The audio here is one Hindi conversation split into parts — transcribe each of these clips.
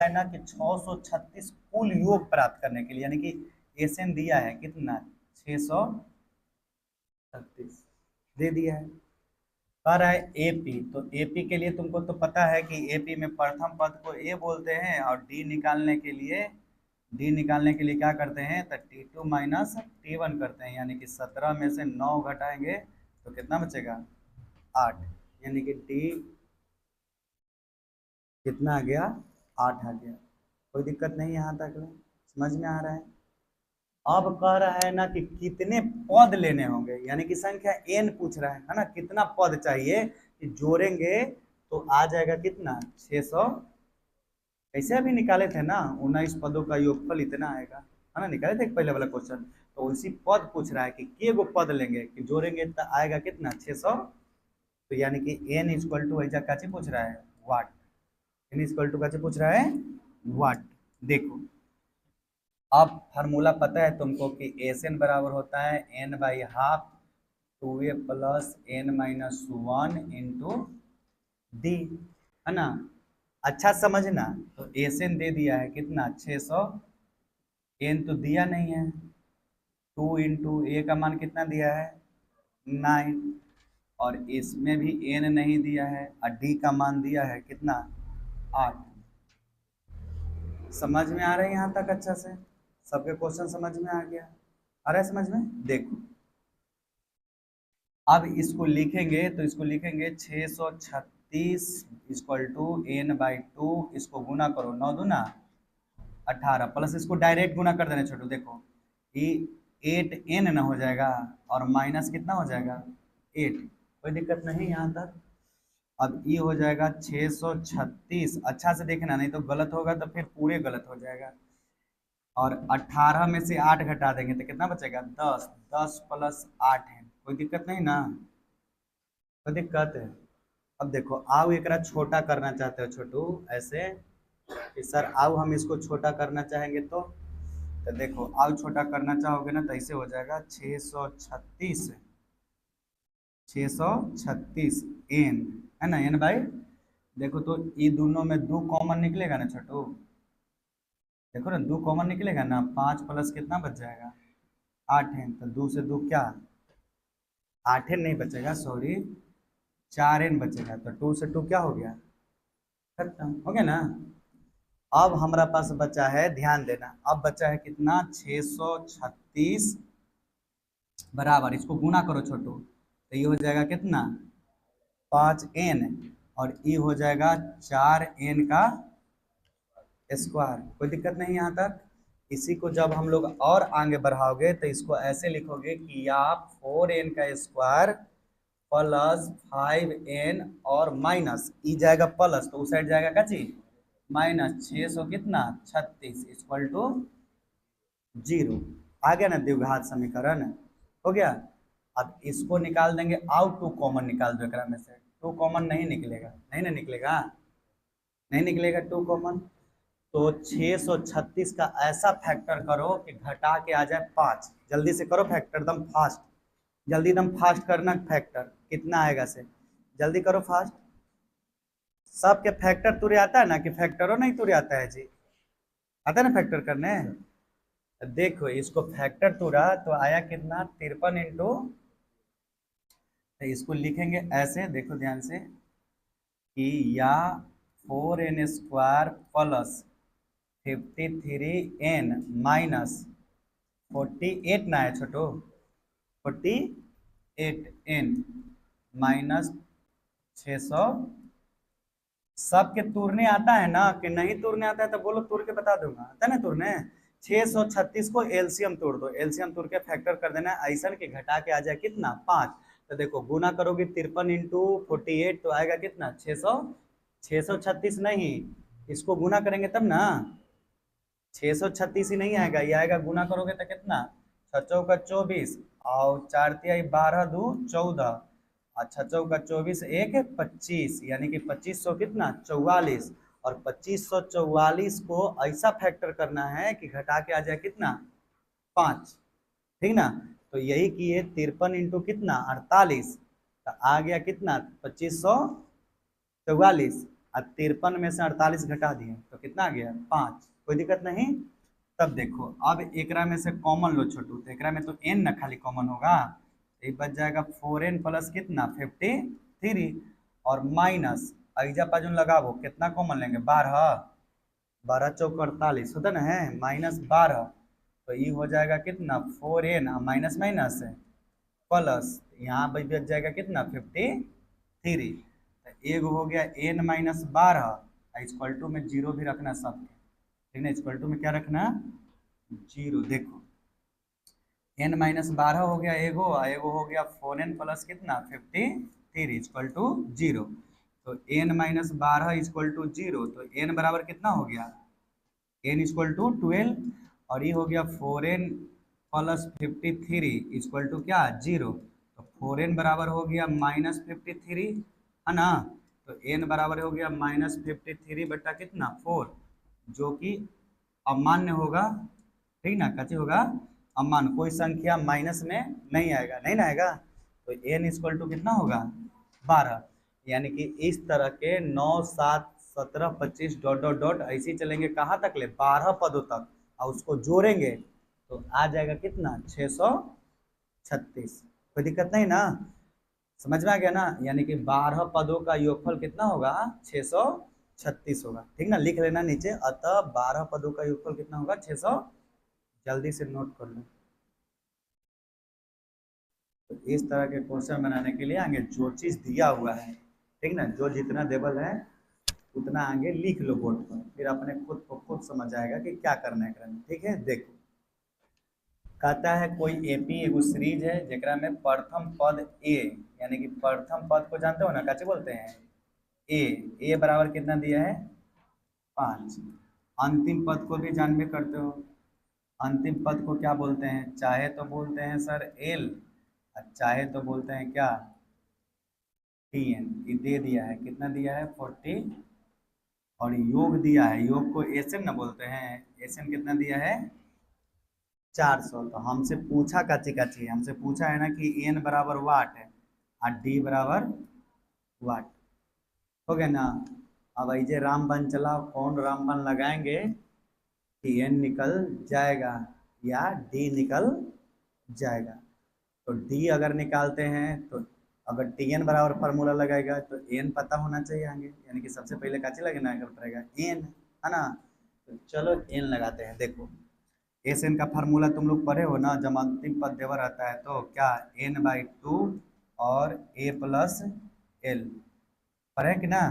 है ना कि 636 कुल योग प्राप्त करने के लिए, यानी कि एसएन दिया है कितना 636 दे दिया है। कह रहा है एपी, तो एपी के लिए तुमको तो पता है कि एपी में प्रथम पद को ए बोलते हैं और डी निकालने के लिए क्या करते हैं तो T2 माइनस T1 करते हैं, यानी कि 17 में से 9 घटाएंगे तो कितना बचेगा 8, यानी कि डी कितना आ गया 8 आ गया। कोई दिक्कत नहीं यहाँ तक समझ में आ रहा है। अब कह रहा है ना कि कितने पद लेने होंगे, यानी कि संख्या n पूछ रहा है ना, कितना पद चाहिए कि जोड़ेंगे तो आ जाएगा कितना 600, कैसे अभी निकाले थे ना 19 पदों का योगफल इतना आएगा, है ना, निकाले थे पहले वाला क्वेश्चन। तो उसी पद पूछ रहा है कि के गो पद लेंगे कि जोड़ेंगे तो आएगा कितना 600, तो यानी कि n इक्वल टू ऐसा काची पूछ रहा है वाट, n इक्वल टू काची पूछ रहा है वाट। देखो अब फार्मूला पता है तुमको कि एस एन बराबर होता है n by half 2a plus n minus 1 into D, है ना। अच्छा समझना, तो एस एन दे दिया है कितना 600, n तो दिया नहीं है, 2 इंटू ए का मान कितना दिया है 9, और इसमें भी n नहीं दिया है और डी का मान दिया है कितना 8। समझ में आ रहा है यहाँ तक अच्छा से, सबके क्वेश्चन समझ में आ गया, आ रहा है समझ में। देखो अब इसको लिखेंगे तो इसको लिखेंगे 636 इक्वल टू n बाई 2, इसको गुना करो 9 दूना 18 प्लस इसको डायरेक्ट गुना कर देना छोटू, देखो ये 8n ना हो जाएगा और माइनस कितना हो जाएगा 8, कोई दिक्कत नहीं यहाँ तक। अब ये हो जाएगा 636, अच्छा से देखना नहीं तो गलत होगा तो फिर पूरे गलत हो जाएगा, और 18 में से 8 घटा देंगे तो कितना बचेगा 10, 10 प्लस 8 है, कोई दिक्कत नहीं ना, कोई दिक्कत है। अब देखो आओ एकरा छोटा करना चाहते हो छोटू ऐसे कि सर आओ हम इसको छोटा करना चाहेंगे तो देखो आओ छोटा करना चाहोगे ना तो ऐसे हो जाएगा 636 n, है ना n बाई, देखो तो ये दोनों में 2 कॉमन निकलेगा ना छोटू, देखो ना 2 कॉमन निकलेगा ना, 5 प्लस कितना बच जाएगा 8 है, तो 2 से 2 क्या 8 नहीं बचेगा सॉरी 4n बचेगा, तो 2 से 2 क्या हो गया खत्म हो गया ना। अब हमारा पास बचा है, ध्यान देना, अब बचा है कितना 636 बराबर, इसको गुना करो छोटू तो ये हो जाएगा कितना 5n और ये हो जाएगा 4n का स्क्वायर, कोई दिक्कत नहीं यहाँ तक। इसी को जब हम लोग और आगे बढ़ाओगे तो इसको ऐसे लिखोगे कि आप 4n का स्क्वायर प्लस 5n और माइनस ई जाएगा प्लस तो उस साइड जाएगा क्या चीज माइनस 600 कितना 36 इक्वल टू 0, आ गया ना द्विघात समीकरण हो गया। अब इसको निकाल देंगे, आउट 2 कॉमन निकाल दो एकरा में से, 2 कॉमन नहीं निकलेगा, नहीं ना निकलेगा, नहीं निकलेगा 2 कॉमन, तो 636 का ऐसा फैक्टर करो कि घटा के आ जाए 5, जल्दी से करो फैक्टर एकदम फास्ट, जल्दी एकदम फास्ट करना फैक्टर, कितना आएगा से जल्दी करो फास्ट। सबके फैक्टर तुरे आता है ना कि फैक्टरों नहीं तुरे आता है जी, आता है ना फैक्टर करने। देखो इसको फैक्टर तुरा तो आया कितना 53 इंटू, इसको लिखेंगे ऐसे देखो ध्यान से कि या 4n square plus 53n minus 48 ना है छोटो 48n माइनस 600, सबके तुरने आता है ना कि नहीं तुरने आता है तो बोलो तुर के बता दूंगा, आता है ना तुरने। 636 को एलसीएम तोड़ दो, एलसीएम तोड़ के फैक्टर कर देना ऐसा कि घटा के आ जाए कितना 5, तो देखो गुना करोगे 53 इंटू 48 तो आएगा कितना 600, 636 नहीं, इसको गुना करेंगे तब ना 636 ही नहीं आएगा, ये आएगा गुना करोगे तो कितना 6 चौका 24 और 4 तिहाई 12 2 14, अच्छा 6 चौका 24 1 25, यानी कि 2500 कितना 44, और 2544 को ऐसा फैक्टर करना है कि घटा के आ जाए कितना 5, ठीक ना। तो यही किए 53 इंटू कितना 48, तो आ गया कितना 2544, अब 53 में से 48 घटा दिए तो कितना आ गया 5, कोई दिक्कत नहीं। तब देखो अब एकरा में से कॉमन लो छोटू, तो एकरा में तो n ना खाली कॉमन होगा, तो ये बच जाएगा 4n प्लस कितना 53 और माइनस ऐजा पाजुन लगाओ कितना कॉमन लेंगे 12, 12 चौक 48 होता ना है -12, तो ये हो जाएगा कितना 4n माइनस माइनस है प्लस यहाँ बच जाएगा कितना 53, तो एक हो गया n-12 इक्वल टू में जीरो भी रखना सब, ठीक है इक्वल टू में क्या रखना जीरो। देखो n-12 हो गया एगो, एगो हो गया 4n प्लस कितना 53 इक्वल टू जीरो, तो n-12 इक्वल टू जीरो, तो n बराबर कितना हो गया n इक्वल टू 12 और ये हो गया 4n प्लस 53 इक्वल टू क्या जीरो, तो 4n बराबर हो गया -53 है ना, तो n बराबर हो गया -53 बटा कितना 4, जो कि अमान्य होगा, ठीक ना कैसे होगा अमान्य, कोई संख्या माइनस में नहीं आएगा, नहीं ना आएगा, तो n इक्वल टू कितना होगा 12, यानी कि इस तरह के 9 7 17 25 डॉट डॉट डॉट ऐसे ही चलेंगे कहाँ तक ले 12 पदों तक, और उसको जोड़ेंगे तो आ जाएगा कितना 636, कोई दिक्कत नहीं ना, समझ में आ गया ना, यानी कि 12 पदों का योगफल कितना होगा 636 होगा, ठीक ना, लिख लेना नीचे, अतः 12 पदों का योगफल कितना होगा 600, जल्दी से नोट कर लो। तो इस तरह के क्वेश्चन बनाने के लिए आगे जो चीज़ दिया हुआ है, ठीक ना, जो जितना देवल है उतना आगे लिख लो बोर्ड पर, फिर अपने खुद को खुद समझ आएगा कि क्या करना है करना, ठीक है। देखो कहता है कोई एपी एगो सीरीज है जेकरा में प्रथम पद ए, यानी कि प्रथम पद को जानते हो ना कैसे बोलते हैं ए बराबर कितना दिया है 5, अंतिम पद को भी जानबे करते हो, अंतिम पद को क्या बोलते हैं, चाहे तो बोलते हैं सर एल, चाहे तो बोलते हैं क्या टीएन, ये दे दिया है कितना दिया है 40, और योग दिया है, योग को एसएन ना बोलते हैं, एसएन कितना दिया है 400, तो हमसे पूछा काची काची, हमसे पूछा है ना कि एन बराबर वाट है और डी बराबर वाट, हो गया ना। अब ऐसे रामबाण चलाओ, कौन रामबाण लगाएंगे कि एन निकल जाएगा या डी निकल जाएगा, तो डी अगर निकालते हैं तो अगर टी एन बराबर फार्मूला लगाएगा तो एन पता होना चाहिए आगे, यानी कि सबसे पहले काची लगना पड़ेगा एन, है ना, तो चलो एन लगाते हैं। देखो एस एन का फार्मूला तुम लोग पढ़े हो ना, जब अंतिम पद देवर आता है तो क्या n/2 और a प्लस एल, पढ़े कि ना,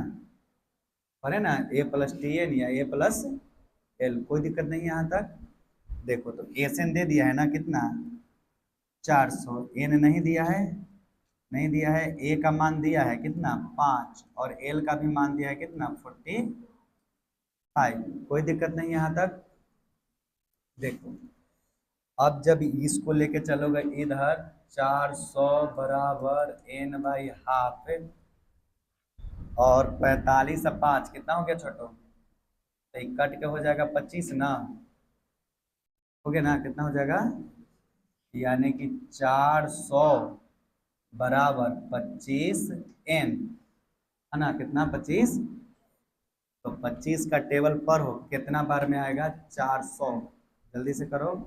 पढ़े ना a प्लस टी एन या a प्लस एल, कोई दिक्कत नहीं है यहाँ तक। देखो तो एस एन दे दिया है ना कितना 400, एन नहीं दिया है, नहीं दिया है, ए का मान दिया है कितना 5 और एल का भी मान दिया है कितना 45, कोई दिक्कत नहीं यहाँ तक। देखो अब जब इसको लेके चलोगे इधर 400 बराबर n/हाफ और 45 से 5 कितना हो गया छोटो, तो कट के हो जाएगा 25 ना, हो गया ना, कितना हो जाएगा यानी कि 400 बराबर 25n, है ना, कितना 25, तो 25 का टेबल पर हो कितना बार में आएगा 400, जल्दी से करो।